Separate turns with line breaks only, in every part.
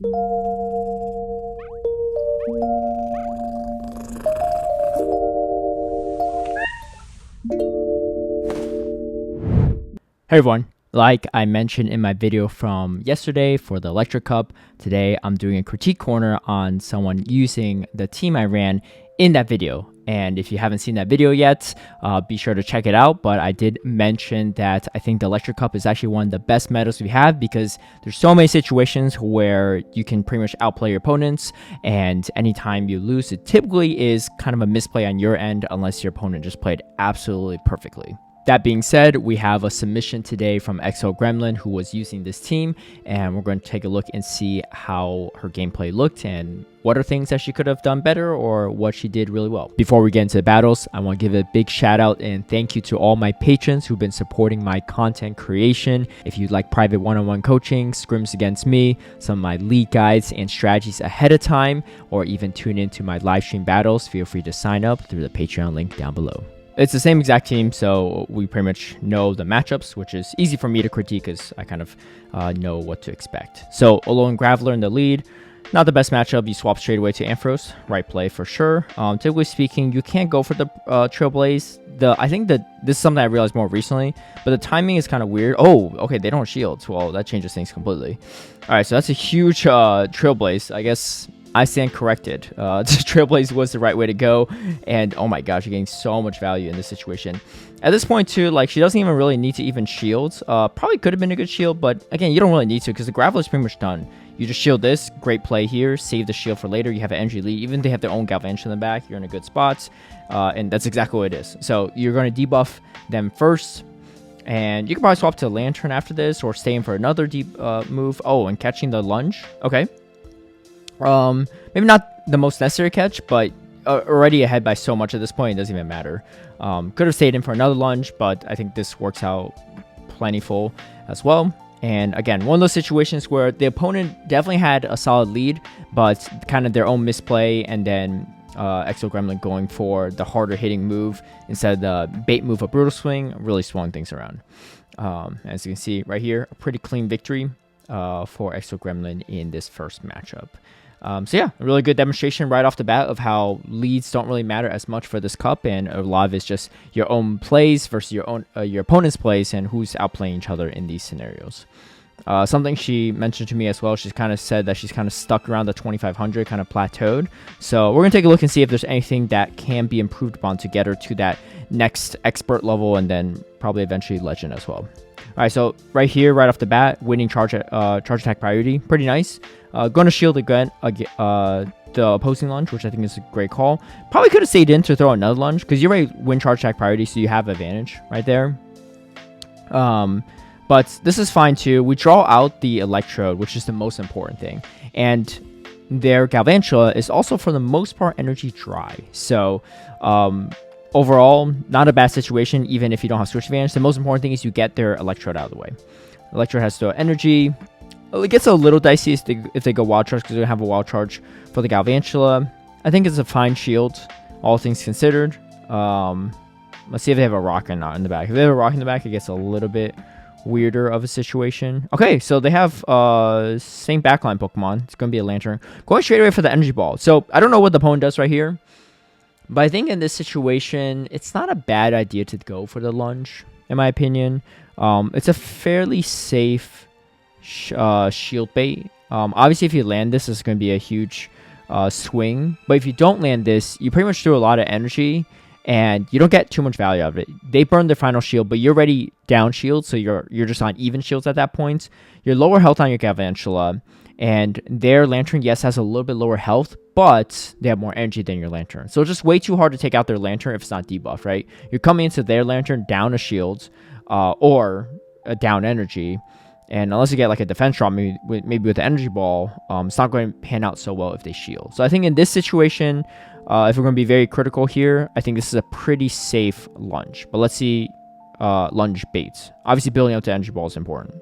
Hey everyone, like I mentioned in my video from yesterday for the Electric Cup, today I'm doing a critique corner on someone using the team I ran in that video. And if you haven't seen that video yet, be sure to check it out. But I did mention that I think the Electric Cup is actually one of the best metas we have because there's so many situations where you can pretty much outplay your opponents, and anytime you lose, it typically is kind of a misplay on your end unless your opponent just played absolutely perfectly. That being said, we have a submission today from xogremlyn who was using this team, and we're going to take a look and see how her gameplay looked and what are things that she could have done better or what she did really well. Before we get into the battles, I want to give a big shout out and thank you to all my patrons who've been supporting my content creation. If you'd like private one-on-one coaching, scrims against me, some of my league guides and strategies ahead of time, or even tune into my live stream battles, feel free to sign up through the Patreon link down below. It's the same exact team, so we pretty much know the matchups, which is easy for me to critique because I kind of know what to expect. So Olo and Graveler in the lead. Not the best matchup. You swap straight away to Ampharos. Right play for sure. Typically speaking, you can't go for the Trailblaze. I think that this is something I realized more recently, but the timing is kind of weird. Oh, okay, they don't have shields. Well, that changes things completely. All right, so that's a huge Trailblaze. I guess I stand corrected. Trailblaze was the right way to go, and oh my gosh, you're getting so much value in this situation. At this point too, like, she doesn't even really need to even shield. Probably could have been a good shield, but again, you don't really need to because the Graveler is pretty much done. You just shield this, great play here, save the shield for later. You have an energy lead. Even if they have their own Galvantula in the back, you're in a good spot, and that's exactly what it is. So you're going to debuff them first, and you can probably swap to Lantern after this or stay in for another deep move. Oh, and catching the lunge. Okay. Maybe not the most necessary catch, but already ahead by so much at this point, it doesn't even matter. Could have stayed in for another lunge, but I think this works out plentiful as well. And again, one of those situations where the opponent definitely had a solid lead, but kind of their own misplay, and then xogremlyn going for the harder hitting move instead of the bait move of Brutal Swing, really swung things around. As you can see right here, a pretty clean victory for xogremlyn in this first matchup. So yeah, a really good demonstration right off the bat of how leads don't really matter as much for this cup, and a lot of it's just your own plays versus your opponent's plays and who's outplaying each other in these scenarios. Something she mentioned to me as well, she's kind of said that she's kind of stuck around the 2500, kind of plateaued. So we're going to take a look and see if there's anything that can be improved upon to get her to that next expert level, and then probably eventually legend as well. All right, so right here, right off the bat, winning charge attack priority, pretty nice. Going to shield again the opposing lunge, which I think is a great call. Probably could have stayed in to throw another lunge because you already win charge attack priority, so you have advantage right there. But this is fine too. We draw out the Electrode, which is the most important thing, and their Galvantula is also for the most part energy dry. So overall, not a bad situation, even if you don't have switch advantage. The most important thing is you get their Electrode out of the way. Electrode has to throw energy. It gets a little dicey if they go wild charge because they don't have a wild charge for the Galvantula. I think it's a fine shield, all things considered. Let's see if they have a rock or not in the back. If they have a rock in the back, it gets a little bit weirder of a situation. Okay, so they have same backline Pokemon. It's going to be a Lantern. Going straight away for the Energy Ball. So I don't know what the opponent does right here, but I think in this situation, it's not a bad idea to go for the lunge, in my opinion. It's a fairly safe shield bait. Obviously, if you land this, it's going to be a huge swing. But if you don't land this, you pretty much throw a lot of energy, and you don't get too much value out of it. They burn their final shield, but you're already down shield, so you're just on even shields at that point. You're lower health on your Galvantula, and their Lantern, yes, has a little bit lower health, but they have more energy than your Lantern. So it's just way too hard to take out their Lantern if it's not debuffed, right? You're coming into their Lantern down a shield or a down energy, and unless you get like a defense drop, maybe with the Energy Ball, it's not going to pan out so well if they shield. So I think in this situation, if we're going to be very critical here, I think this is a pretty safe lunge. But let's see lunge baits. Obviously, building up the Energy Ball is important.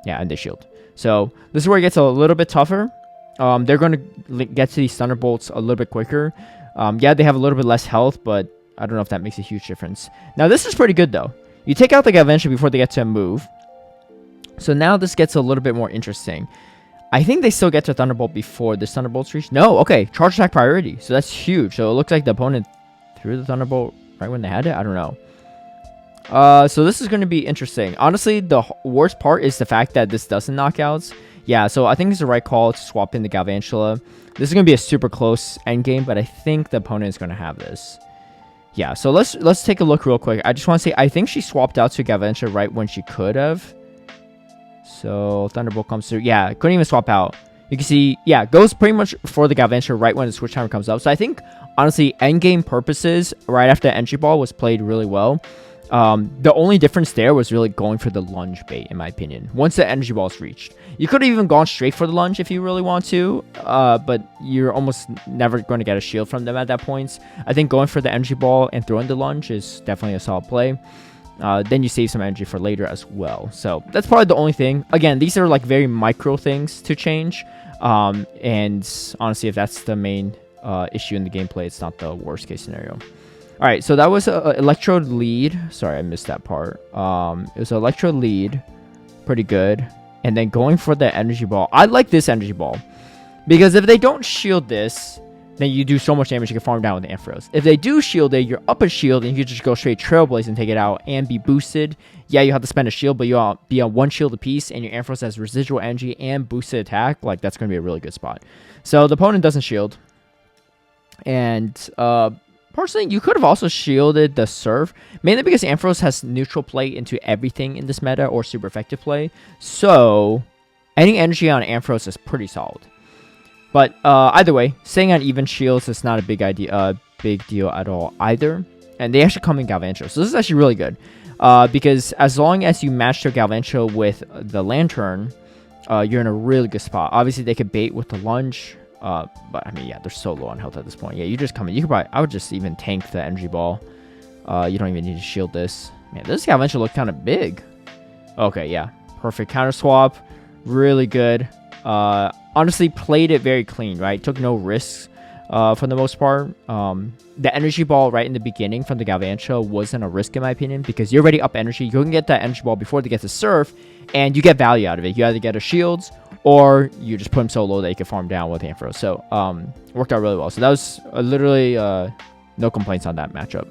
Yeah, and they shield. So this is where it gets a little bit tougher. They're going to get to these Thunderbolts a little bit quicker. Yeah, they have a little bit less health, but I don't know if that makes a huge difference. Now, this is pretty good, though. You take out the Galvantula before they get to a move. So now this gets a little bit more interesting. I think they still get to Thunderbolt before this Thunderbolt's reached. No, okay. Charge attack priority. So that's huge. So it looks like the opponent threw the Thunderbolt right when they had it. I don't know. So this is going to be interesting. Honestly, the worst part is the fact that this doesn't knockouts. Yeah, so I think it's the right call to swap in the Galvantula. This is going to be a super close endgame, but I think the opponent is going to have this. Yeah, so let's take a look real quick. I just want to say, I think she swapped out to Galvantula right when she could have. So Thunderbolt comes through. Yeah, couldn't even swap out. You can see, yeah, goes pretty much for the Galvantula right when the switch timer comes up. So I think, honestly, endgame purposes, right after the Energy Ball was played really well. The only difference there was really going for the lunge bait, in my opinion, once the Energy Ball is reached. You could have even gone straight for the lunge if you really want to, but you're almost never going to get a shield from them at that point. I think going for the Energy Ball and throwing the lunge is definitely a solid play. Then you save some energy for later as well. So that's probably the only thing. Again, these are like very micro things to change. And honestly, if that's the main issue in the gameplay, it's not the worst case scenario. All right, so that was an Electrode lead. Sorry, I missed that part. It was an Electrode lead. Pretty good. And then going for the Energy Ball. I like this Energy Ball. Because if they don't shield this, then you do so much damage you can farm down with the Ampharos. If they do shield it, you're up a shield and you can just go straight Trailblaze and take it out and be boosted. Yeah, you have to spend a shield, but you'll be on one shield apiece and your Ampharos has residual energy and boosted attack. Like, that's going to be a really good spot. So the opponent doesn't shield. And personally, you could have also shielded the Surf, mainly because Ampharos has neutral play into everything in this meta or super effective play. So any energy on Ampharos is pretty solid. But either way, staying on even shields is not a big deal at all either. And they actually come in Galvantula. So this is actually really good. Because as long as you match their Galvantula with the Lantern, you're in a really good spot. Obviously, they could bait with the lunge. But I mean, yeah, they're so low on health at this point. Yeah, you just come in. You could probably, I would just even tank the Energy Ball. You don't even need to shield this. Man, this Galvantula looked kind of big. Okay, yeah. Perfect counter swap. Really good. Honestly, played it very clean, right? Took no risks for the most part. The Energy Ball right in the beginning from the Galvantula wasn't a risk in my opinion because you're already up energy. You can get that Energy Ball before they get to Surf, and you get value out of it. You either get a shields or you just put them so low that you can farm down with Ampharos. So worked out really well. So that was literally no complaints on that matchup.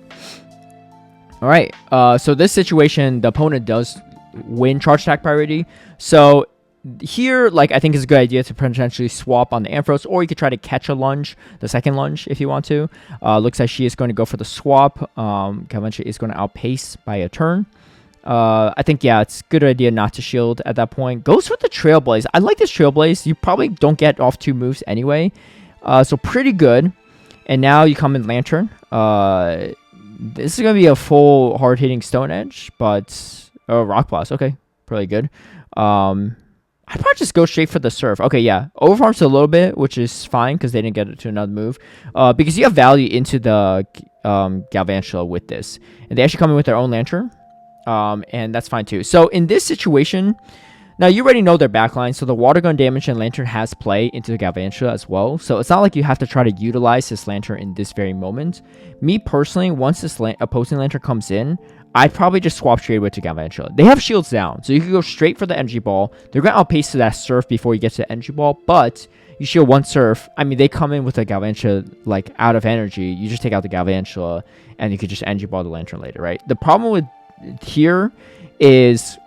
All right, so this situation, the opponent does win charge attack priority. So here, like, I think it's a good idea to potentially swap on the Ampharos, or you could try to catch a lunge, the second lunge, if you want to. Looks like she is going to go for the swap. Galvantula is going to outpace by a turn. I think, yeah, it's a good idea not to shield at that point. Goes with the Trailblaze. I like this Trailblaze. You probably don't get off 2 moves anyway. So pretty good. And now you come in Lantern. This is going to be a full hard-hitting Stone Edge, but... Oh, Rock Blast. Okay, pretty good. I'd probably just go straight for the Surf. Okay, yeah. Overfarms a little bit, which is fine because they didn't get it to another move. Because you have value into the Galvantula with this. And they actually come in with their own Lantern. And that's fine too. So in this situation, now you already know their backline. So the Water Gun damage and Lantern has play into the Galvantula as well. So it's not like you have to try to utilize this Lantern in this very moment. Me personally, once this opposing Lantern comes in, I'd probably just swap straight away to Galvantula. They have shields down, so you can go straight for the Energy Ball. They're going to outpace to that Surf before you get to the Energy Ball, but you shield one Surf. I mean, they come in with a Galvantula, like, out of energy. You just take out the Galvantula, and you could just Energy Ball the Lantern later, right? The problem with here is,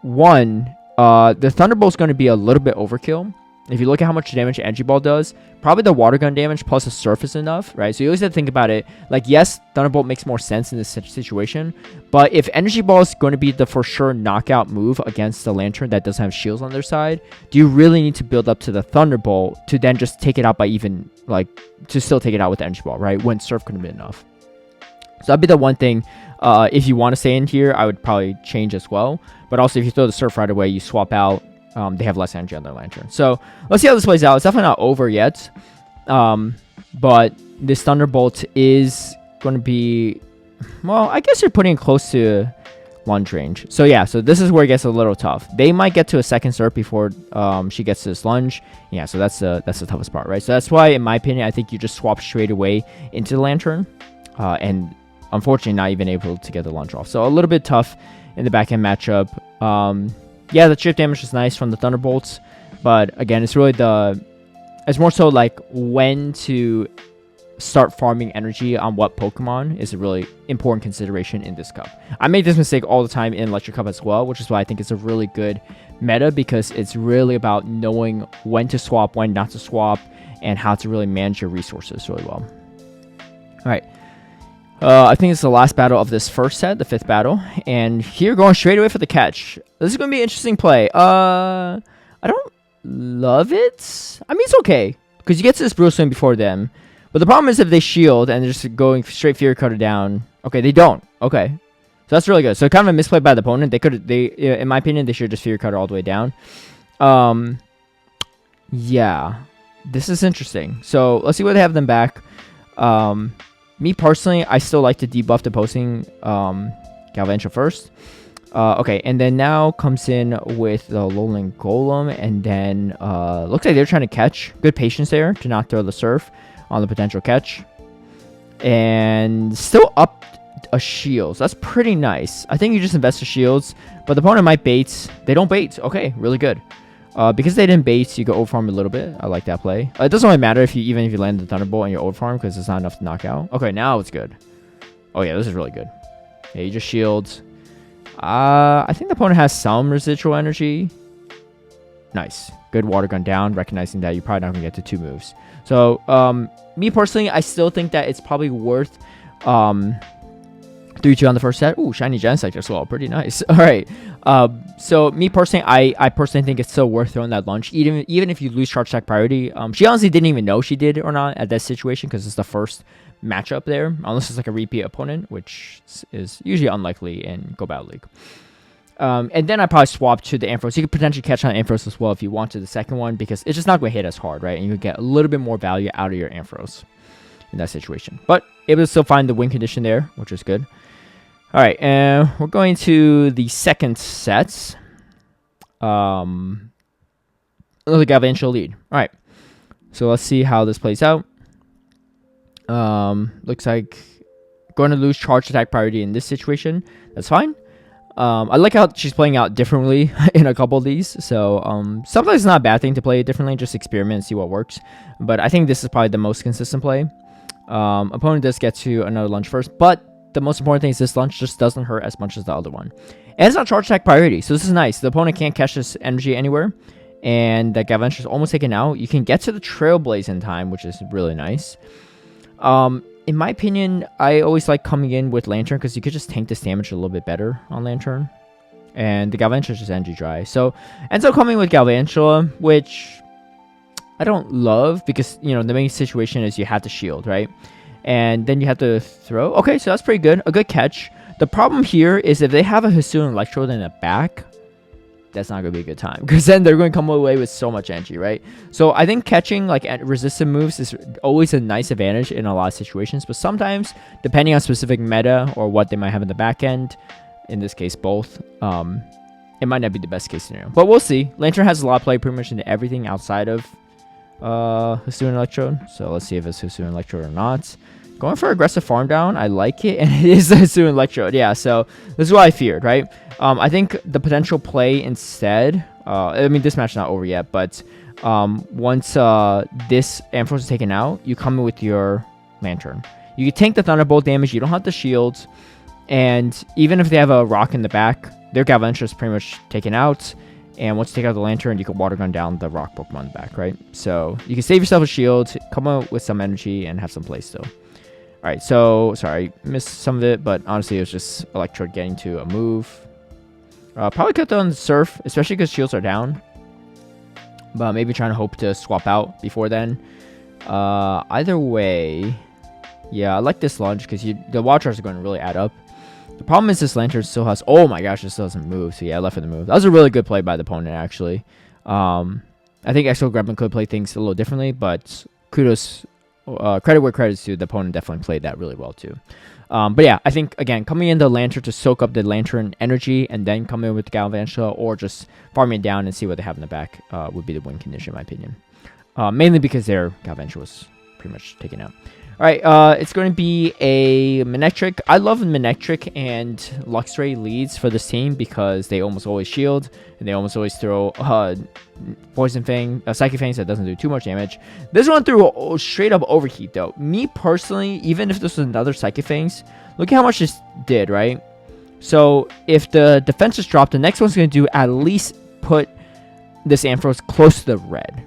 one, the Thunderbolt's going to be a little bit overkill. If you look at how much damage Energy Ball does, probably the Water Gun damage plus the Surf is enough, right? So you always have to think about it. Like, yes, Thunderbolt makes more sense in this situation, but if Energy Ball is going to be the for sure knockout move against the Lantern that doesn't have shields on their side, do you really need to build up to the Thunderbolt to then just take it out by even, like, to still take it out with the Energy Ball, right? When Surf couldn't be enough. So that'd be the one thing. If you want to stay in here, I would probably change as well. But also, if you throw the Surf right away, you swap out. They have less energy on their Lantern. So let's see how this plays out. It's definitely not over yet. But this Thunderbolt is going to be... Well, I guess you're putting it close to lunge range. So yeah, so this is where it gets a little tough. They might get to a second Surf before she gets to this lunge. Yeah, so that's the toughest part, right? So that's why, in my opinion, I think you just swap straight away into the Lantern. And unfortunately, not even able to get the lunge off. So a little bit tough in the back-end matchup. Yeah, the chip damage is nice from the Thunderbolts. But again, it's really it's more so like when to start farming energy on what Pokemon is a really important consideration in this cup. I make this mistake all the time in Electric Cup as well, which is why I think it's a really good meta, because it's really about knowing when to swap, when not to swap, and how to really manage your resources really well. All right. I think it's the last battle of this first set, the 5th battle. And here, going straight away for the catch. This is going to be an interesting play. I don't love it. I mean, it's okay, because you get to this Brutal Swing before them. But the problem is if they shield and they're just going straight Fury Cutter down. Okay, they don't. Okay. So that's really good. So kind of a misplay by the opponent. In my opinion, they should just Fury Cutter all the way down. Yeah. This is interesting. So let's see what they have them back. Me personally, I still like to debuff the opposing Galvantula first. Okay, and then now comes in with the Lowland Golem, and then looks like they're trying to catch. Good patience there to not throw the Surf on the potential catch. And still up a shield. So that's pretty nice. I think you just invest the shields, but the opponent might bait. They don't bait. Okay, really good. Because they didn't bait, you go overfarm a little bit. I like that play. It doesn't really matter even if you land the Thunderbolt and you overfarm, because it's not enough to knock out. Okay, now it's good. Oh yeah, this is really good. Yeah, you just shield. I think the opponent has some residual energy. Nice. Good water gun down, recognizing that you're probably not going to get to 2 moves. So, me personally, I still think that it's probably worth 3-2 on the first set. Ooh, shiny Genesect as well. Pretty nice. All right. So me personally, I personally think it's still worth throwing that lunge, even if you lose charge attack priority. She honestly didn't even know she did or not at that situation, because it's the first matchup there, unless it's like a repeat opponent, which is usually unlikely in Go Battle League. And then I probably swap to the Ampharos. You could potentially catch on Ampharos as well if you want to the second one, because it's just not going to hit as hard, right? And you can get a little bit more value out of your Ampharos in that situation. But able to still find the win condition there, which is good. All right, and we're going to the second set. Another Galvantula lead. All right, so let's see how this plays out. Looks like going to lose charge attack priority in this situation. That's fine. I like how she's playing out differently in a couple of these. So sometimes it's not a bad thing to play it differently. Just experiment and see what works. But I think this is probably the most consistent play. Opponent does get to another lunge first, but the most important thing is this lunge just doesn't hurt as much as the other one. And it's not charge attack priority, so this is nice. The opponent can't catch this energy anywhere, and the Galvantula is almost taken out. You can get to the Trailblaze in time, which is really nice. In my opinion, I always like coming in with Lantern, because you could just tank this damage a little bit better on Lantern. And the Galvantula is just energy dry. So, ends up coming with Galvantula, which I don't love, because, you know, the main situation is you have to shield, right? And then you have to throw. Okay, so that's pretty good. A good catch. The problem here is if they have a Hisuian Electrode in the back, that's not going to be a good time, because then they're going to come away with so much energy, right? So I think catching like resistant moves is always a nice advantage in a lot of situations, but sometimes, depending on specific meta or what they might have in the back end, in this case both, it might not be the best case scenario. But we'll see. Lantern has a lot of play pretty much into everything outside of Hisuian Electrode. So let's see if it's Hisuian Electrode or not. Going for aggressive farm down, I like it, and it is the Hisuian Electrode. Yeah, so this is what I feared, right? I think the potential play instead, I mean, this match is not over yet, but once this Ampharos is taken out, you come in with your Lantern. You can tank the Thunderbolt damage, you don't have the shields, and even if they have a rock in the back, their Galvantula is pretty much taken out, and once you take out the Lantern, you can Water Gun down the rock Pokemon in the back, right? So you can save yourself a shield, come out with some energy, and have some play still. Alright, so, sorry, missed some of it, but honestly, it was just Electrode getting to a move. Probably could have done Surf, especially because shields are down. But maybe trying to hope to swap out before then. Either way, yeah, I like this lunge, because the Wild Charge are going to really add up. The problem is this Lantern still has... Oh my gosh, it still doesn't move. So yeah, I left for the move. That was a really good play by the opponent, actually. I think xogremlyn could play things a little differently, but kudos... credit where credit's due, the opponent definitely played that really well too. But yeah, I think, again, coming in the Lantern to soak up the Lantern energy and then come in with the Galvantula, or just farming it down and see what they have in the back would be the win condition, in my opinion. Mainly because their Galvantula was pretty much taken out. Alright, it's going to be a Manectric. I love Manectric and Luxray leads for this team because they almost always shield, and they almost always throw Poison Fang, Psychic Fangs that doesn't do too much damage. This one threw a straight up overheat though. Me personally, even if this was another Psychic Fangs, look at how much this did, right? So if the defense is dropped, the next one's going to do at least put this Ampharos close to the red.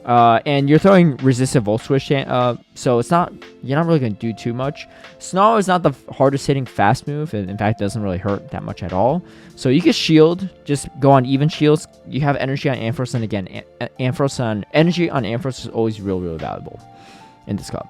And you're throwing resistive Volt Switch, so it's not, you're not really going to do too much. Snarl is not the hardest hitting fast move, and in fact, it doesn't really hurt that much at all. So you can shield, just go on even shields. You have energy on Ampharos, and again, energy on Ampharos is always really valuable in this cup.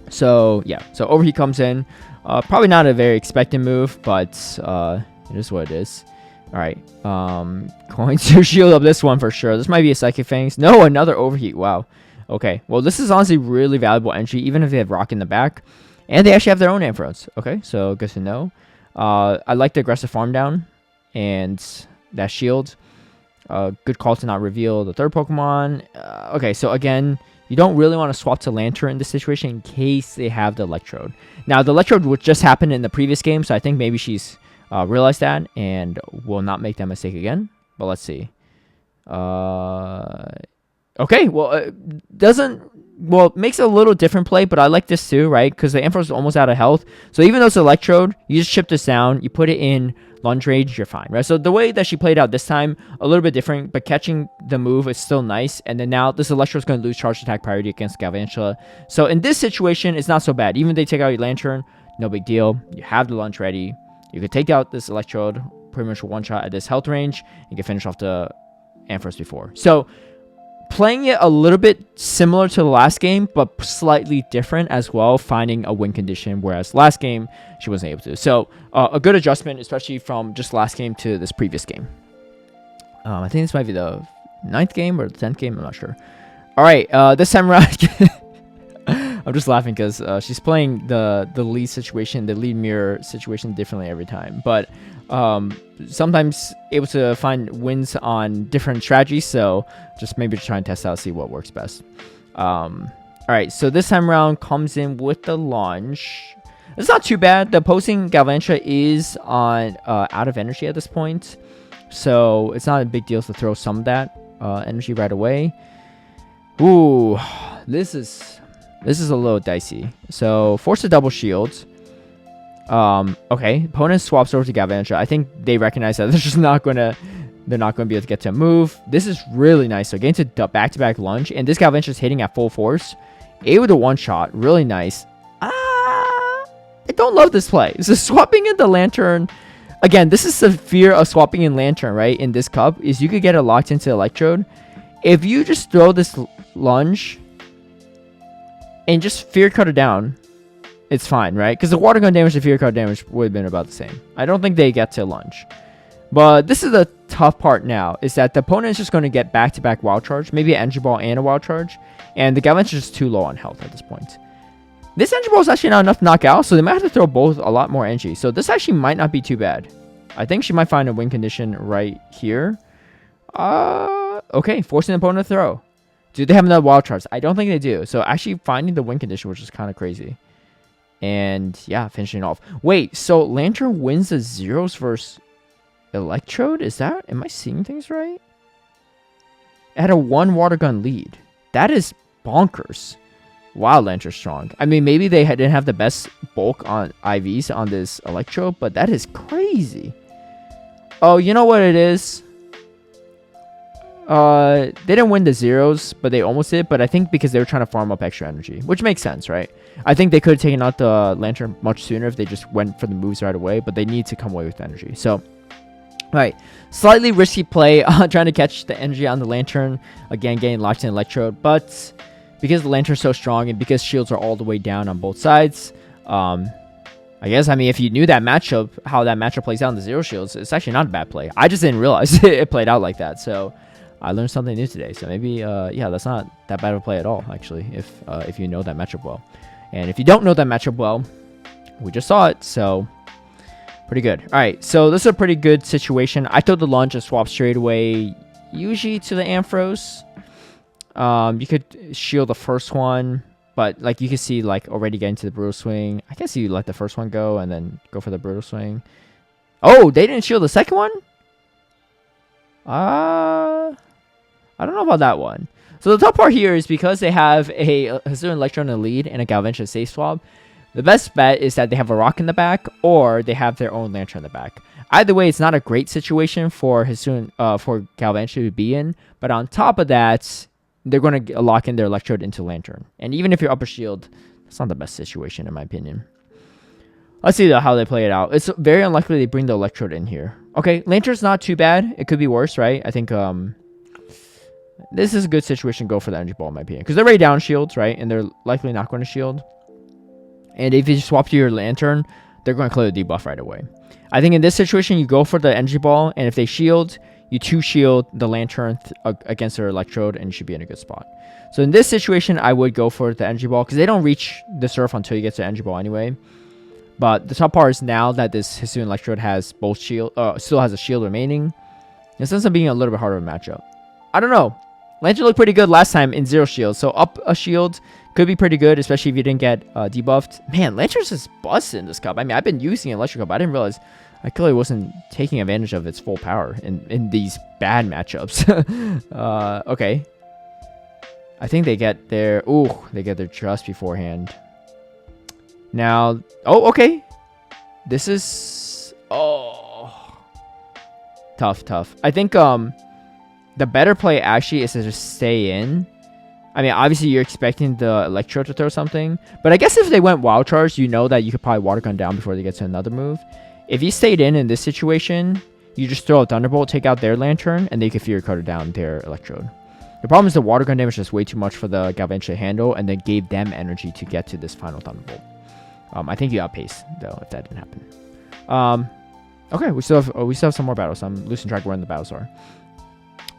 So yeah, so overheat comes in. Probably not a very expected move, but it is what it is. Alright, going to shield up this one for sure. This might be a Psychic Fangs. No, another overheat. Wow. Okay, well, this is honestly really valuable energy, even if they have Rock in the back. And they actually have their own Ampharos. Okay, so good to know. I like the aggressive farm down and that shield. Good call to not reveal the third Pokemon. Okay, so again, you don't really want to swap to Lantern in this situation in case they have the Electrode. Now, the Electrode would just happen in the previous game, so I think maybe she's realized that and will not make that mistake again. But let's see. Okay, well, it makes a little different play, but I like this too, right? Because the Ampharos is almost out of health. So even though it's Electrode, you just chip this down, you put it in Lunge Rage, you're fine, right? So the way that she played out this time, a little bit different, but catching the move is still nice. And then now this Electrode is going to lose charge attack priority against Galvantula. So in this situation, it's not so bad. Even if they take out your Lantern, no big deal. You have the Lunge ready. You could take out this Electrode, pretty much one shot at this health range, and you can finish off the Ampharos before. So playing it a little bit similar to the last game, but slightly different as well, finding a win condition, whereas last game, she wasn't able to. So a good adjustment, especially from just last game to this previous game. I think this might be the 9th game or the 10th game, I'm not sure. All right, this time around, I'm just laughing because she's playing the lead situation, the lead mirror situation differently every time. But sometimes able to find wins on different strategies, so just maybe try and test out, see what works best. All right, so this time around comes in with the launch. It's not too bad. The opposing Galvantula is on out of energy at this point, so it's not a big deal to throw some of that energy right away. Ooh, this is a little dicey. So force a double shield. Okay, opponent swaps over to Galvantula. I think they recognize that they're not gonna be able to get to a move. This is really nice. So getting to back-to-back lunge, and this Galvantula is hitting at full force, able to one shot. Really nice. I don't love this play. So swapping in the Lantern. Again, this is the fear of swapping in Lantern, right? In this cup, is you could get it locked into Electrode. If you just throw this lunge and just Fear Cutter down, it's fine, right? Because the water gun damage and Fear Cutter damage would have been about the same. I don't think they get to lunge. But this is the tough part now, is that the opponent is just going to get back-to-back Wild Charge, maybe an Energy Ball and a Wild Charge, and the Galvantula is just too low on health at this point. This Energy Ball is actually not enough to knock out, so they might have to throw both a lot more energy. So this actually might not be too bad. I think she might find a win condition right here. Okay, forcing the opponent to throw. Do they have another Wild Charge? I don't think they do. So actually finding the win condition, which is kind of crazy. And yeah, finishing off. Wait, so Lantern wins the zeros versus Electrode? Am I seeing things right? It had a 1 water gun lead. That is bonkers. Wow, Lantern's strong. I mean, maybe they didn't have the best bulk on IVs on this Electrode, but that is crazy. Oh, you know what it is? They didn't win the zeros, but they almost did. But I think because they were trying to farm up extra energy, which makes sense, right? I think they could have taken out the Lantern much sooner if they just went for the moves right away, but they need to come away with energy. So, all right, slightly risky play, trying to catch the energy on the Lantern. Again, getting locked in Electrode, but because the Lantern's so strong and because shields are all the way down on both sides, I guess, I mean, if you knew that matchup, how that matchup plays out in the zero shields, it's actually not a bad play. I just didn't realize it played out like that, so I learned something new today. So maybe, yeah, that's not that bad of a play at all, actually, if you know that matchup well. And if you don't know that matchup well, we just saw it, so pretty good. All right, so this is a pretty good situation. I throw the lunge and swap straight away, usually to the Ampharos. You could shield the first one. But like you can see, like already getting to the brutal swing. I guess you let the first one go and then go for the brutal swing. Oh, they didn't shield the second one? I don't know about that one. So the top part here is because they have a Hisuian Electro in the lead and a Galvantula safe swap. The best bet is that they have a rock in the back or they have their own Lantern in the back. Either way, it's not a great situation for Galvantula to be in. But on top of that, they're going to lock in their Electrode into Lantern. And even if you're upper shield, that's not the best situation in my opinion. Let's see how they play it out. It's very unlikely they bring the Electrode in here. Okay, Lantern's not too bad. It could be worse, right? I think this is a good situation to go for the Energy Ball in my opinion. Because they're already down shields, right? And they're likely not going to shield. And if you swap to your Lantern, they're going to clear the debuff right away. I think in this situation, you go for the Energy Ball. And if they shield, you 2-shield the Lantern against their Electrode. And you should be in a good spot. So in this situation, I would go for the Energy Ball. Because they don't reach the Surf until you get to the Energy Ball anyway. But the top part is now that this Hisuian Electrode has both shield, still has a shield remaining. This ends up being a little bit harder of a matchup. I don't know. Lantern looked pretty good last time in 0 shield. So up a shield could be pretty good, especially if you didn't get debuffed. Man, Lantern's just busted in this cup. I mean, I've been using Electric Cup. I didn't realize I clearly wasn't taking advantage of its full power in these bad matchups. Okay. I think they get their... Ooh, they get their Trust beforehand. Now... Oh, okay. This is... Oh. Tough. I think the better play actually is to just stay in. I mean, obviously you're expecting the Electro to throw something. But I guess if they went Wild Charge, you know that you could probably Water Gun down before they get to another move. If you stayed in this situation, you just throw a Thunderbolt, take out their Lantern, and they could Fury Cutter down their Electrode. The problem is the Water Gun damage is way too much for the Galvantula to handle, and then gave them energy to get to this final Thunderbolt. I think you outpace, though, if that didn't happen. Okay, we still have some more battles. I'm losing track of where the battles are.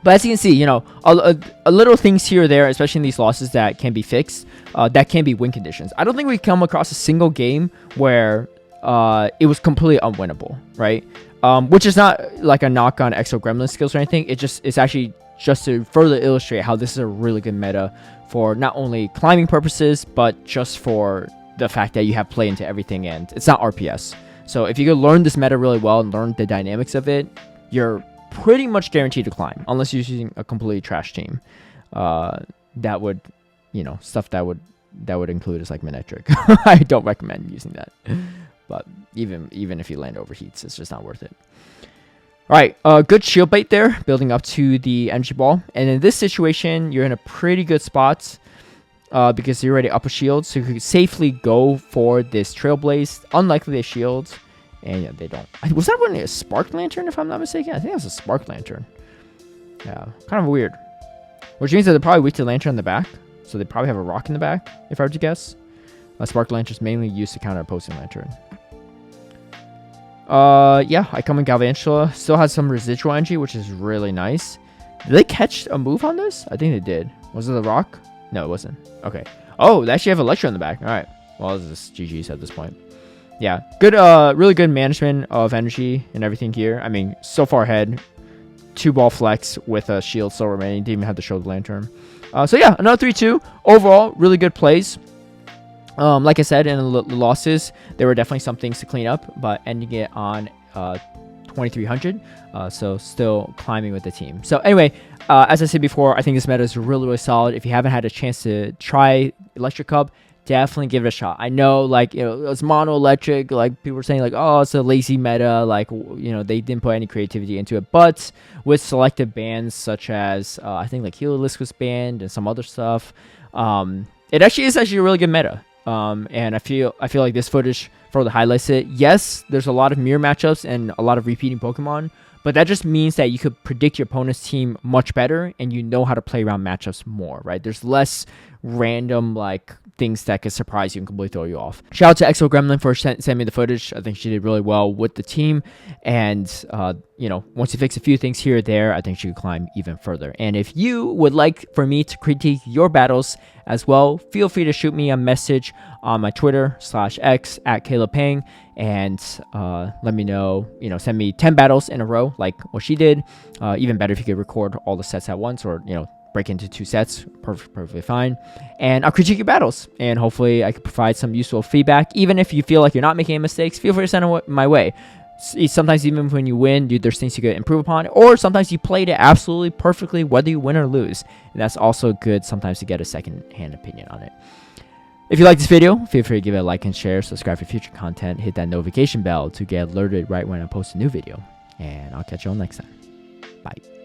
But as you can see, you know, a little things here or there, especially in these losses that can be fixed, that can be win conditions. I don't think we come across a single game where it was completely unwinnable, right? Which is not like a knock on xogremlyn skills or anything. It's actually just to further illustrate how this is a really good meta for not only climbing purposes, but just for the fact that you have play into everything and it's not RPS. So if you could learn this meta really well and learn the dynamics of it, you're pretty much guaranteed to climb, unless you're using a completely trash team. That would, you know, stuff that would include is like Manectric. I don't recommend using that. But even if you land overheats, it's just not worth it. All right, good shield bait there, building up to the Energy Ball. And in this situation, you're in a pretty good spot because you're already up a shield. So you could safely go for this Trailblaze. Unlikely they shield. And yeah, they don't. Was that one a Spark Lantern, if I'm not mistaken? I think that was a Spark Lantern. Yeah, kind of weird. Which means that they're probably weak to Lantern in the back. So they probably have a Rock in the back, if I were to guess. Spark Lantern is mainly used to counter opposing Lantern. Yeah, I come in Galvantula. Still has some residual energy, which is really nice. Did they catch a move on this? I think they did. Was it the Rock? No, it wasn't. Okay. Oh, they actually have Electro in the back. All right. Well, this is GG's at this point. Yeah, good, really good management of energy and everything here. I mean, so far ahead. 2-ball flex with a shield still remaining. Didn't even have to show the Lantern. So yeah, another 3-2. Overall, really good plays. Like I said, in the losses, there were definitely some things to clean up, but ending it on 2,300. So still climbing with the team. So anyway, as I said before, I think this meta is really, really solid. If you haven't had a chance to try Electric Cup, definitely give it a shot. I know, like, you know, it's mono electric. Like, people were saying, like, oh, it's a lazy meta. Like, you know, they didn't put any creativity into it. But with selective bans such as, I think, like, Heliolisk was banned and some other stuff, it actually is a really good meta. And I feel like this footage further highlights it. Yes, there's a lot of mirror matchups and a lot of repeating Pokemon, but that just means that you could predict your opponent's team much better and you know how to play around matchups more, right? There's less random, like, things that could surprise you and completely throw you off. Shout out to xogremlyn for sending me the footage. I think she did really well with the team. And, you know, once you fix a few things here or there, I think she could climb even further. And if you would like for me to critique your battles as well, feel free to shoot me a message on my Twitter /X @CalebPeng and let me know, you know, send me 10 battles in a row like what she did. Even better if you could record all the sets at once, or, you know, break into 2 sets, perfectly fine. And I'll critique your battles, and hopefully I can provide some useful feedback. Even if you feel like you're not making any mistakes, feel free to send it my way. Sometimes even when you win, there's things you could improve upon, or sometimes you played it absolutely perfectly whether you win or lose, and that's also good sometimes to get a second-hand opinion on it. If you like this video, feel free to give it a like and share, subscribe for future content, hit that notification bell to get alerted right when I post a new video, and I'll catch you all next time. Bye.